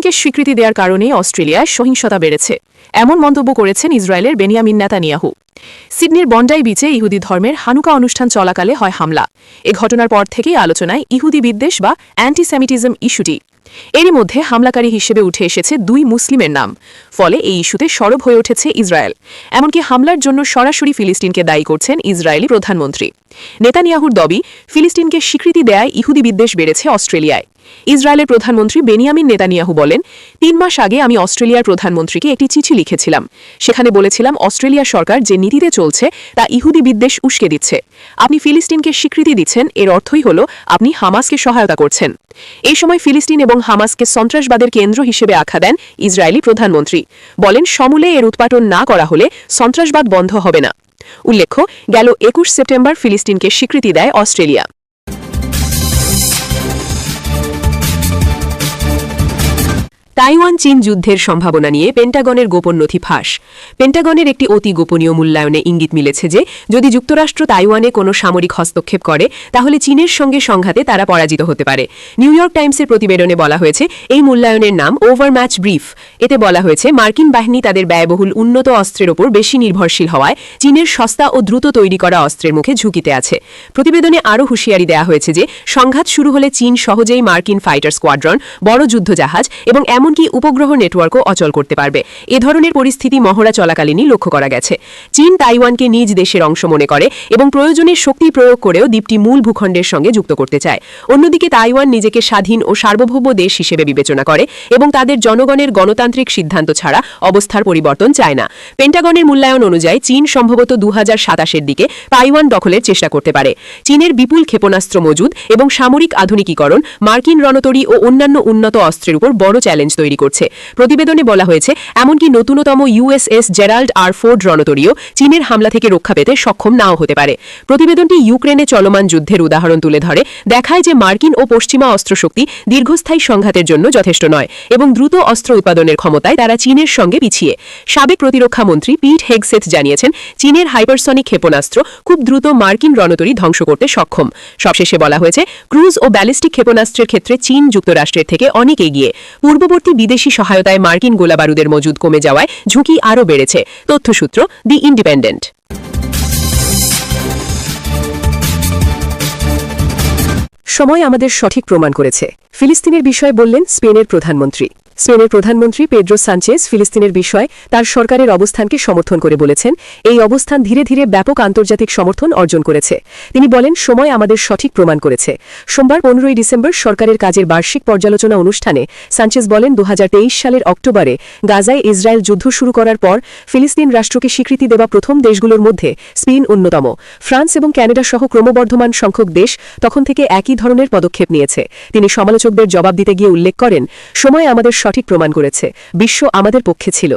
ফিলিস্তিনকে স্বীকৃতি দেওয়ার কারণেই অস্ট্রেলিয়ায় সহিংসতা বেড়েছে এমন মন্তব্য করেছেন ইসরায়েলের বেনিয়ামিন নেতানিয়াহু। সিডনির বন্ডাই বিচে ইহুদি ধর্মের হানুকা অনুষ্ঠান চলাকালে হয় হামলা। এ ঘটনার পর থেকেই আলোচনায় ইহুদি বিদ্বেষ বা অ্যান্টিসেমিটিজম ইস্যুটি। এরই মধ্যে হামলাকারী হিসেবে উঠে এসেছে 2 মুসলিমের নাম। ফলে এই ইস্যুতে সরব হয়ে উঠেছে ইসরায়েল। এমনকি হামলার জন্য সরাসরি ফিলিস্তিনকে দায়ী করছেন ইসরায়েলি প্রধানমন্ত্রী। নেতানিয়াহুর দাবি, ফিলিস্তিনকে স্বীকৃতি দেয়ায় ইহুদি বিদ্বেষ বেড়েছে অস্ট্রেলিয়ায়। ইসরায়েলের প্রধানমন্ত্রী বেনিয়ামিন নেতানিয়াহু বলেন, 3 মাস আগে আমি অস্ট্রেলিয়ার প্রধানমন্ত্রীকে একটি চিঠি লিখেছিলাম। সেখানে বলেছিলাম অস্ট্রেলিয়া সরকার যে নীতিতে চলছে তা ইহুদি বিদ্বেষ উস্কে দিচ্ছে। আপনি ফিলিস্তিনকে স্বীকৃতি দিচ্ছেন, এর অর্থই হল আপনি হামাসকে সহায়তা করছেন। এই সময় ফিলিস্তিন এবং হামাসকে সন্ত্রাসবাদের কেন্দ্র হিসেবে আখ্যা দেন ইসরায়েলি প্রধানমন্ত্রী। বলেন, সমূলে এর উৎপাটন না করা হলে সন্ত্রাসবাদ বন্ধ হবে না। উল্লেখ্য, গেল 21 সেপ্টেম্বর ফিলিস্তিনকে স্বীকৃতি দেয় অস্ট্রেলিয়া। তাইওয়ান চীন যুদ্ধের সম্ভাবনা নিয়ে পেন্টাগনের গোপন নথি ফাঁস। পেন্টাগনের একটি অতি গোপনীয় মূল্যায়নে ইঙ্গিত মিলেছে যে যদি যুক্তরাষ্ট্র তাইওয়ানে কোনো সামরিক হস্তক্ষেপ করে তাহলে চীনের সঙ্গে সংঘাতে তারা পরাজিত হতে পারে। নিউ ইয়র্ক টাইমসের প্রতিবেদনে বলা হয়েছে, এই মূল্যায়নের নাম ওভারম্যাচ ব্রিফ। এতে বলা হয়েছে মার্কিন বাহিনী তাদের ব্যয়বহুল উন্নত অস্ত্রের ওপর বেশি নির্ভরশীল হওয়ায় চীনের সস্তা ও দ্রুত তৈরি করা অস্ত্রের মুখে ঝুঁকিতে আছে। প্রতিবেদনে আরও হুঁশিয়ারি দেওয়া হয়েছে যে সংঘাত শুরু হলে চীন সহজেই মার্কিন ফাইটার স্কোয়াড্রন, বড় যুদ্ধজাহাজ এবং এমনকি উপগ্রহ নেটওয়ার্কও অচল করতে পারবে। এ ধরনের পরিস্থিতি মহড়া চলাকালীনই লক্ষ্য করা গেছে। চীন তাইওয়ানকে নিজ দেশের অংশ মনে করে এবং প্রয়োজনে শক্তি প্রয়োগ করেও দ্বীপটি মূল ভূখণ্ডের সঙ্গে যুক্ত করতে চায়। অন্যদিকে তাইওয়ান নিজেকে স্বাধীন ও সার্বভৌম দেশ হিসেবে বিবেচনা করে এবং তাদের জনগণের গণতান্ত্রিক সিদ্ধান্ত ছাড়া অবস্থার পরিবর্তন চায় না। পেন্টাগনের মূল্যায়ন অনুযায়ী চীন সম্ভবত 2027-এর দিকে তাইওয়ান দখলের চেষ্টা করতে পারে। চীনের বিপুল ক্ষেপণাস্ত্র মজুদ এবং সামরিক আধুনিকীকরণ মার্কিন রণতরী ও অন্যান্য উন্নত অস্ত্রের উপর বড় চ্যালেঞ্জ তৈরি করছে। প্রতিবেদনে বলা হয়েছে, এমনকি নতুনতম ইউএসএস জেরাল্ড আর ফোর্ড রণতরীও চীনের হামলা থেকে রক্ষা পেতে সক্ষম নাও হতে পারে। প্রতিবেদনটি ইউক্রেনে চলমান যুদ্ধের উদাহরণ তুলে ধরে দেখায় যে মার্কিন ও পশ্চিমা অস্ত্রশক্তি দীর্ঘস্থায়ী সংঘাতের জন্য যথেষ্ট নয় এবং দ্রুত অস্ত্র উৎপাদনের ক্ষমতায় তারা চীনের সঙ্গে পিছিয়ে। সাবেক প্রতিরক্ষা মন্ত্রী পিট হেগসেথ জানিয়েছেন, চীনের হাইপারসনিক ক্ষেপণাস্ত্র খুব দ্রুত মার্কিন রণতরী ধ্বংস করতে সক্ষম। সবশেষে বলা হয়েছে, ক্রুজ ও ব্যালিস্টিক ক্ষেপণাস্ত্রের ক্ষেত্রে চীন যুক্তরাষ্ট্রের থেকে অনেক এগিয়ে। পূর্ববর্তী বিদেশি সহায়তায় মার্কিন গোলাবারুদের মজুদ কমে যাওয়ায় ঝুঁকি আরও বেড়েছে। তথ্যসূত্র দি ইন্ডিপেন্ডেন্ট। সময় আমাদের সঠিক প্রমাণ করেছে, ফিলিস্তিনের বিষয়ে বললেন স্পেনের প্রধানমন্ত্রী। স্পেনের প্রধানমন্ত্রী পেড্রো সানচেজ ফিলিস্তিনের বিষয়ে তার সরকারের অবস্থানকে সমর্থন করে বলেছেন, এই অবস্থান ধীরে ধীরে ব্যাপক আন্তর্জাতিক সমর্থন অর্জন করেছে। তিনি বলেন, সময় আমাদের সঠিক প্রমাণ করেছে। সোমবার 15 ডিসেম্বর সরকারের কাজের বার্ষিক পর্যালোচনা অনুষ্ঠানে সানচেজ বলেন, 2023 সালের অক্টোবরে গাজায় ইসরায়েল যুদ্ধ শুরু করার পর ফিলিস্তিন রাষ্ট্রকে স্বীকৃতি দেওয়া প্রথম দেশগুলোর মধ্যে স্পেন অন্যতম। ফ্রান্স এবং ক্যানাডা সহ ক্রমবর্ধমান সংখ্যক দেশ তখন থেকে একই ধরনের পদক্ষেপ নিয়েছে। তিনি সমালোচকদের জবাব দিতে গিয়ে উল্লেখ করেন, সময় আমাদের সঠিক প্রমাণ করেছে, বিশ্ব আমাদের পক্ষে ছিল।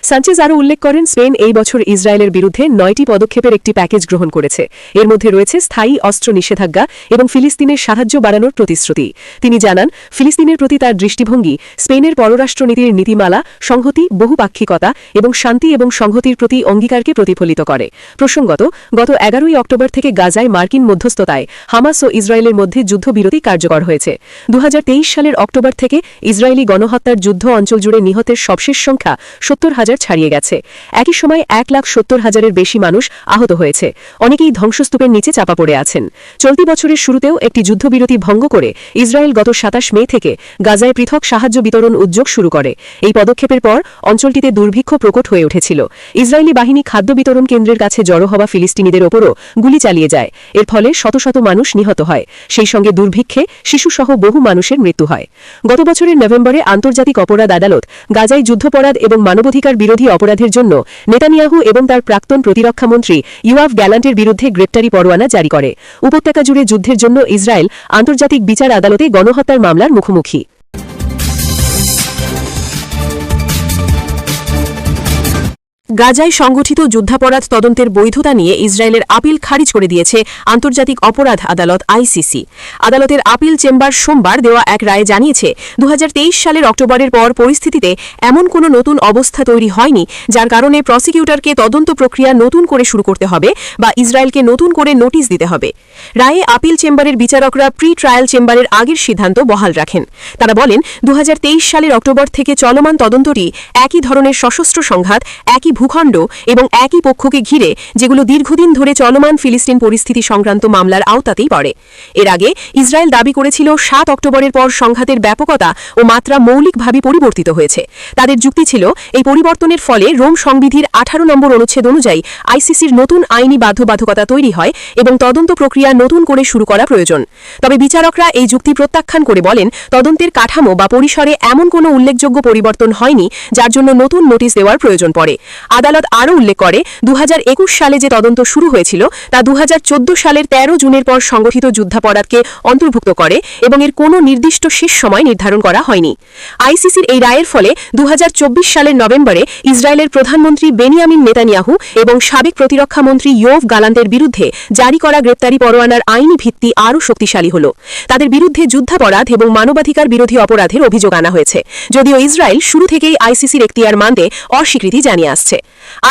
সানচেজ আরও উল্লেখ করেন, স্পেন এই বছর ইসরায়েলের বিরুদ্ধে 9টি পদক্ষেপের একটি প্যাকেজ গ্রহণ করেছে। এর মধ্যে রয়েছে স্থায়ী অস্ত্র নিষেধাজ্ঞা এবং ফিলিস্তিনের সাহায্য বাড়ানোর প্রতিশ্রুতি। তিনি জানান, ফিলিস্তিনের প্রতি তার দৃষ্টিভঙ্গি স্পেনের পররাষ্ট্রনীতির নীতিমালা, সংহতি, বহুপাক্ষিকতা এবং শান্তি এবং সংহতির প্রতি অঙ্গীকারকে প্রতিফলিত করে। প্রসঙ্গত, গত 11 অক্টোবর থেকে গাজায় মার্কিন মধ্যস্থতায় হামাস ও ইসরায়েলের মধ্যে যুদ্ধবিরতি কার্যকর হয়েছে। 2023 সালের অক্টোবর থেকে ইসরায়েলি গণহত্যার যুদ্ধ অঞ্চল জুড়ে নিহতের সবশেষ সংখ্যা 70,000 ছাড়িয়ে গেছে। একই সময় 1,70,000-এর বেশি মানুষ আহত হয়েছে। অনেকেই ধ্বংসস্তূপের নিচে চাপা পড়ে আছেন। চলতি বছরের শুরুতেও একটি যুদ্ধবিরতি ভঙ্গ করে ইসরায়েল গত 27 মে থেকে গাজায় পৃথক সাহায্য বিতরণ উদ্যোগ শুরু করে। এই পদক্ষেপের পর অঞ্চলটিতে দুর্ভিক্ষ প্রকট হয়ে উঠেছিল। ইসরায়েলি বাহিনী খাদ্য বিতরণ কেন্দ্রের কাছে জড়ো হওয়া ফিলিস্তিনিদের ওপরও গুলি চালিয়ে যায়। এর ফলে শত শত মানুষ নিহত হয়। সেই সঙ্গে দুর্ভিক্ষে শিশুসহ বহু মানুষের মৃত্যু হয়। গত বছরের নভেম্বরে আন্তর্জাতিক অপরাধ আদালত গাজায় যুদ্ধাপরাধ এবং মানবাধিকার বিরোধী অপরাধের জন্য নেতানিয়াহু এবং তার প্রাক্তন প্রতিরক্ষামন্ত্রী ইয়োয়াভ গ্যালান্টের বিরুদ্ধে গ্রেপ্তারি পরোয়ানা জারি করে। উপত্যকা জুড়ে যুদ্ধের জন্য ইসরায়েল আন্তর্জাতিক বিচার আদালতে গণহত্যার মামলার মুখোমুখি। গাজায় সংগঠিত যুদ্ধাপরাধ তদন্তের বৈধতা নিয়ে ইসরায়েলের আপিল খারিজ করে দিয়েছে আন্তর্জাতিক অপরাধ আদালত আইসিসি। আদালতের আপিল চেম্বার সোমবার দেওয়া এক রায়ে জানিয়েছে 2023 সালের অক্টোবরের পর পরিস্থিতিতে এমন কোনো নতুন অবস্থা তৈরি হয়নি যার কারণে প্রসিকিউটরকে তদন্ত প্রক্রিয়া নতুন করে শুরু করতে হবে বা ইসরায়েলকে নতুন করে নোটিশ দিতে হবে। রায়ে আপিল চেম্বারের বিচারকরা প্রি ট্রায়াল চেম্বারের আগের সিদ্ধান্ত বহাল রাখেন। তারা বলেন 2023 সালের অক্টোবর থেকে চলমান তদন্তটি একই ধরনের সশস্ত্র সংঘাত, একই ভূখণ্ড এবং একই পক্ষকে ঘিরে যেগুলো দীর্ঘদিন ধরে চলমান ফিলিস্তিন পরিস্থিতি সংক্রান্ত মামলার আওতাতেই পড়ে। এর আগে ইসরায়েল দাবি করেছিল 7 অক্টোবরের পর সংঘাতের ব্যাপকতা ও মাত্রা মৌলিকভাবে পরিবর্তিত হয়েছে। তাদের যুক্তি ছিল এই পরিবর্তনের ফলে রোম সংবিধির 18 নম্বর অনুচ্ছেদ অনুযায়ী আইসিসির নতুন আইনি বাধ্যবাধকতা তৈরি হয় এবং তদন্ত প্রক্রিয়া নতুন করে শুরু করা প্রয়োজন। তবে বিচারকরা এই যুক্তি প্রত্যাখ্যান করে বলেন তদন্তের কাঠামো বা পরিসরে এমন কোনো উল্লেখযোগ্য পরিবর্তন হয়নি যার জন্য নতুন নোটিশ দেওয়ার প্রয়োজন পড়ে। আদালত আরও উল্লেখ করে 2021 সালে যে তদন্ত শুরু হয়েছিল তা 2014 সালের 13 জুনের পর সংগঠিত যুদ্ধাপরাধকে অন্তর্ভুক্ত করে এবং এর কোনো নির্দিষ্ট শেষ সময় নির্ধারণ করা হয়নি। আইসিসির এই রায়ের ফলে 2024 সালের নভেম্বরে ইসরায়েলের প্রধানমন্ত্রী বেনিয়ামিন নেতানিয়াহু এবং সাবেক প্রতিরক্ষা মন্ত্রী ইয়োভ গালান্তের বিরুদ্ধে জারি করা গ্রেপ্তারি পরোয়ানার আইনি ভিত্তি আরও শক্তিশালী হল। তাদের বিরুদ্ধে যুদ্ধাপরাধ এবং মানবাধিকার বিরোধী অপরাধের অভিযোগ আনা হয়েছে, যদিও ইসরায়েল শুরু থেকেই আইসিসির এখতিয়ার মানতে অস্বীকৃতি জানিয়ে আসছে।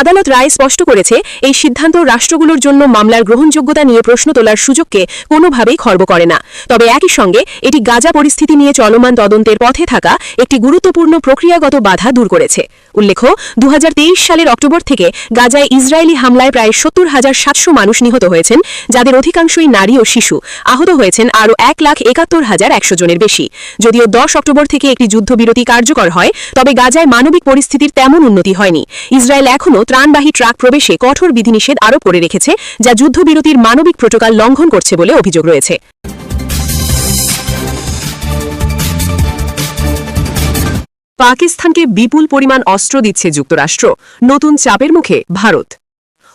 আদালত রায় স্পষ্ট করেছে এই সিদ্ধান্ত রাষ্ট্রগুলোর জন্য মামলার গ্রহণযোগ্যতা নিয়ে প্রশ্ন তোলার সুযোগকে কোনোভাবেই খর্ব করে না। তবে একই সঙ্গে এটি গাজা পরিস্থিতি নিয়ে চলমান তদন্তের পথে থাকা একটি গুরুত্বপূর্ণ প্রক্রিয়াগত বাধা দূর করেছে। উল্লেখ্য 2023 সালের অক্টোবর থেকে গাজায় ইসরায়েলি হামলায় প্রায় 70,700 মানুষ নিহত হয়েছেন, যাদের অধিকাংশই নারী ও শিশু। আহত হয়েছেন আরও 1,71,100 জনের বেশি। যদিও 10 অক্টোবর থেকে একটি যুদ্ধবিরতি কার্যকর হয়, তবে গাজায় মানবিক পরিস্থিতির তেমন উন্নতি হয়নি। ইসরায়েল এখনও ত্রাণবাহী ট্রাক প্রবেশে কঠোর বিধিনিষেধ আরোপ করে রেখেছে, যা যুদ্ধবিরতির মানবিক প্রোটোকল লঙ্ঘন করছে বলে অভিযোগ রয়েছে। পাকিস্তানকে বিপুল পরিমাণ অস্ত্র দিচ্ছে যুক্তরাষ্ট্র, নতুন চাপের মুখে ভারত।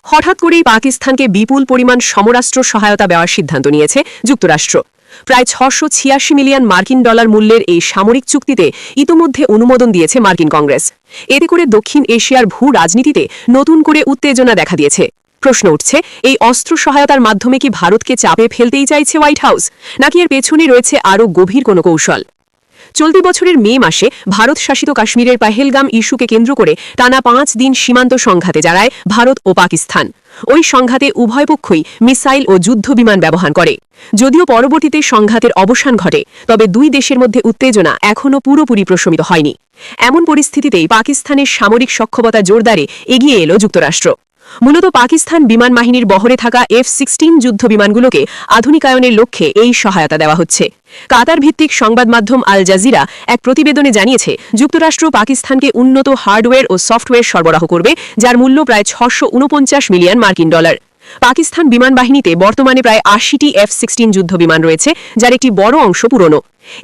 হঠাৎ করেই পাকিস্তানকে বিপুল পরিমাণ সমরাস্ত্র সহায়তা দেওয়ার সিদ্ধান্ত নিয়েছে যুক্তরাষ্ট্র। প্রায় 686 মিলিয়ন মার্কিন ডলার মূল্যের এই সামরিক চুক্তিতে ইতোমধ্যে অনুমোদন দিয়েছে মার্কিন কংগ্রেস। এতে করে দক্ষিণ এশিয়ার ভূ রাজনীতিতে নতুন করে উত্তেজনা দেখা দিয়েছে। প্রশ্ন উঠছে, এই অস্ত্র সহায়তার মাধ্যমে কি ভারতকে চাপে ফেলতেই চাইছে হোয়াইট হাউস, নাকি এর পেছনে রয়েছে আরও গভীর কোনো কৌশল? চলতি বছরের মে মাসে ভারত শাসিত কাশ্মীরের পাহেলগাম ইস্যুকে কেন্দ্র করে টানা 5 দিন সীমান্ত সংঘাতে জড়ায় ভারত ও পাকিস্তান। ওই সংঘাতে উভয় পক্ষই মিসাইল ও যুদ্ধ বিমান ব্যবহার করে। যদিও পরবর্তীতে সংঘাতের অবসান ঘটে, তবে দুই দেশের মধ্যে উত্তেজনা এখনও পুরোপুরি প্রশমিত হয়নি। এমন পরিস্থিতিতেই পাকিস্তানের সামরিক সক্ষমতা জোরদারে এগিয়ে এল যুক্তরাষ্ট্র। মূলত পাকিস্তান বিমান বাহিনীর বহরে থাকা F-16 যুদ্ধ বিমানগুলোকে আধুনিকায়নের লক্ষ্যে এই সহায়তা দেওয়া হচ্ছে। কাতার ভিত্তিক সংবাদ মাধ্যম আল জাজিরা এক প্রতিবেদনে জানিয়েছে যুক্তরাষ্ট্র পাকিস্তানকে উন্নত হার্ডওয়্যার ও সফটওয়্যার সরবরাহ করবে, যার মূল্য প্রায় 649 মিলিয়ন মার্কিন ডলার। পাকিস্তান বিমান বাহিনীতে বর্তমানে প্রায় 80টি F-16 যুদ্ধ বিমান রয়েছে, যার একটি বড় অংশ পুরনো।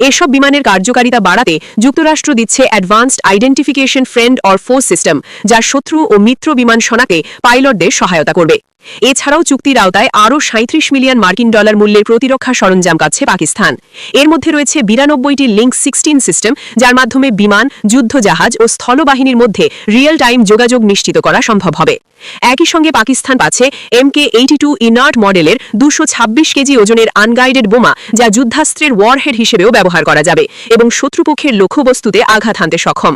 এসব বিমানের কার্যকারিতা বাড়াতে যুক্তরাষ্ট্র দিচ্ছে অ্যাডভান্সড আইডেন্টিফিকেশন ফ্রেন্ড অর ফো সিস্টেম, যা শত্রু ও মিত্র বিমান শনাক্তে পাইলটদের সহায়তা করবে। এছাড়াও চুক্তির আওতায় আরও 37 মিলিয়ন মার্কিন ডলার মূল্যের প্রতিরক্ষা সরঞ্জাম পাচ্ছে পাকিস্তান। এর মধ্যে রয়েছে 92টি লিঙ্ক 16 সিস্টেম, যার মাধ্যমে বিমান, যুদ্ধজাহাজ ও স্থলবাহিনীর মধ্যে রিয়েল টাইম যোগাযোগ নিশ্চিত করা সম্ভব হবে। একই সঙ্গে পাকিস্তান পাচ্ছে MK-82 ইনার্ট মডেলের 226 কেজি ওজনের আনগাইডেড বোমা, যা যুদ্ধাস্ত্রের ওয়ারহেড হিসেবেও ব্যবহার করা যাবে এবং শত্রুপক্ষের লক্ষ্যবস্তুতে আঘাত হানতে সক্ষম।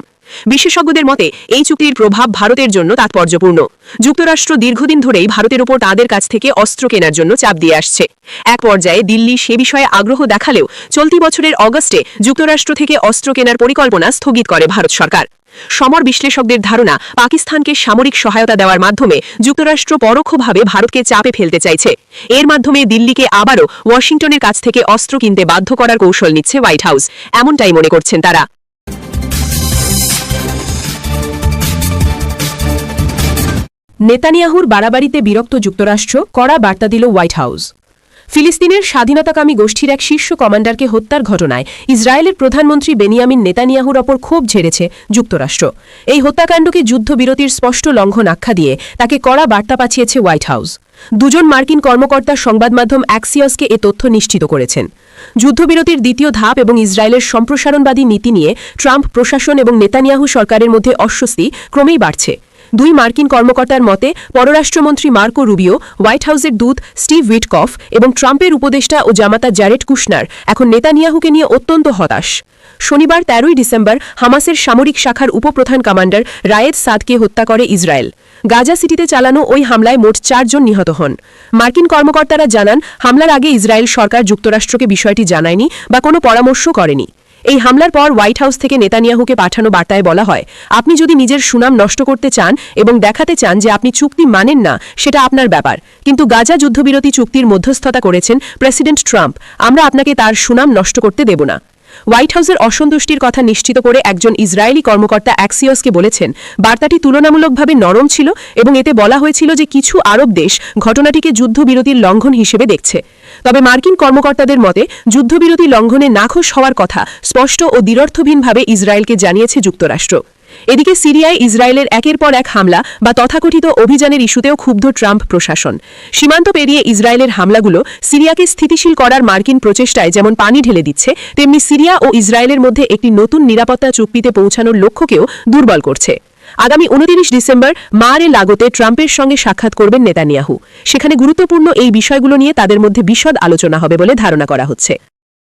বিশেষজ্ঞদের মতে এই চুক্তির প্রভাব ভারতের জন্য তাৎপর্যপূর্ণ। যুক্তরাষ্ট্র দীর্ঘদিন ধরেই ভারতের ওপর তাদের কাছ থেকে অস্ত্র কেনার জন্য চাপ দিয়ে আসছে। এক পর্যায়ে দিল্লি সে বিষয়ে আগ্রহ দেখালেও চলতি বছরের অগস্টে যুক্তরাষ্ট্র থেকে অস্ত্র কেনার পরিকল্পনা স্থগিত করে ভারত সরকার। সমর বিশ্লেষকদের ধারণা, পাকিস্তানকে সামরিক সহায়তা দেওয়ার মাধ্যমে যুক্তরাষ্ট্র পরোক্ষভাবে ভারতকে চাপে ফেলতে চাইছে। এর মাধ্যমে দিল্লিকে আবারও ওয়াশিংটনের কাছ থেকে অস্ত্র কিনতে বাধ্য করার কৌশল নিচ্ছে হোয়াইট হাউস, এমনটাই মনে করছেন তারা। নেতানিয়াহুর বাড়াবাড়িতে বিরক্ত যুক্তরাষ্ট্র, কড়া বার্তা দিল হোয়াইট হাউস। ফিলিস্তিনের স্বাধীনতাকামী গোষ্ঠীর এক শীর্ষ কমান্ডারকে হত্যার ঘটনায় ইসরায়েলের প্রধানমন্ত্রী বেনিয়ামিন নেতানিয়াহুর ওপর ক্ষোভ ঝেড়েছে যুক্তরাষ্ট্র। এই হত্যাকাণ্ডকে যুদ্ধবিরতির স্পষ্ট লঙ্ঘন আখ্যা দিয়ে তাকে কড়া বার্তা পাঠিয়েছে হোয়াইট হাউস। দুজন মার্কিন কর্মকর্তা সংবাদ মাধ্যম অ্যাক্সিয়সকে এ তথ্য নিশ্চিত করেছেন। যুদ্ধবিরতির দ্বিতীয় ধাপ এবং ইসরায়েলের সম্প্রসারণবাদী নীতি নিয়ে ট্রাম্প প্রশাসন এবং নেতানিয়াহু সরকারের মধ্যে অস্বস্তি ক্রমেই বাড়ছে। দুই মার্কিন কর্মকর্তার মতে পররাষ্ট্রমন্ত্রী মার্কো রুবিও, হোয়াইট হাউসের দূত স্টিভ উইটকফ এবং ট্রাম্পের উপদেষ্টা ও জামাতা জ্যারেড কুশনার এখন নেতানিয়াহুকে নিয়ে অত্যন্ত হতাশ। শনিবার ১৩ ডিসেম্বর হামাসের সামরিক শাখার উপপ্রধান কমান্ডার রায়েদ সাদকে হত্যা করে ইসরায়েল। গাজা সিটিতে চালানো ওই হামলায় মোট ৪ জন নিহত হন। মার্কিন কর্মকর্তারা জানান, হামলার আগে ইসরায়েল সরকার যুক্তরাষ্ট্রকে বিষয়টি জানায়নি বা কোনো পরামর্শ করেনি। এই হামলার পর হোয়াইট হাউস থেকে নেতানিয়াহুকে পাঠানো বার্তায় বলা হয়, আপনি যদি নিজের সুনাম নষ্ট করতে চান এবং দেখাতে চান যে আপনি চুক্তি মানেন না, সেটা আপনার ব্যাপার, কিন্তু গাজা যুদ্ধবিরতি চুক্তির মধ্যস্থতা করেছেন প্রেসিডেন্ট ট্রাম্প, আমরা আপনাকে তার সুনাম নষ্ট করতে দেব না। হোয়াইট হাউসের অসন্তুষ্টির কথা নিশ্চিত করে একজন ইসরায়েলি কর্মকর্তা অ্যাক্সিওসকে বলেছেন, বার্তাটি তুলনামূলকভাবে নরম ছিল এবং এতে বলা হয়েছিল যে কিছু আরব দেশ ঘটনাটিকে যুদ্ধবিরতির লঙ্ঘন হিসেবে দেখছে। তবে মার্কিন কর্মকর্তাদের মতে যুদ্ধবিরতি লঙ্ঘনে নাখোশ হওয়ার কথা স্পষ্ট ও দ্বিরর্থহীনভাবে ইসরায়েলকে জানিয়েছে যুক্তরাষ্ট্র। এদিকে সিরিয়ায় ইসরায়েলের একের পর এক হামলা বা তথাকথিত অভিযানের ইস্যুতেও ক্ষুব্ধ ট্রাম্প প্রশাসন। সীমান্ত পেরিয়ে ইসরায়েলের হামলাগুলো সিরিয়াকে স্থিতিশীল করার মার্কিন প্রচেষ্টায় যেমন পানি ঢেলে দিচ্ছে, তেমনি সিরিয়া ও ইসরায়েলের মধ্যে একটি নতুন নিরাপত্তা চুক্তিতে পৌঁছানোর লক্ষ্যকেও দুর্বল করছে। আগামী 29 ডিসেম্বর মারে লাগোতে ট্রাম্পের সঙ্গে সাক্ষাৎ করবেন নেতানিয়াহু। সেখানে গুরুত্বপূর্ণ এই বিষয়গুলো নিয়ে তাদের মধ্যে বিশদ আলোচনা হবে বলে ধারণা করা হচ্ছে।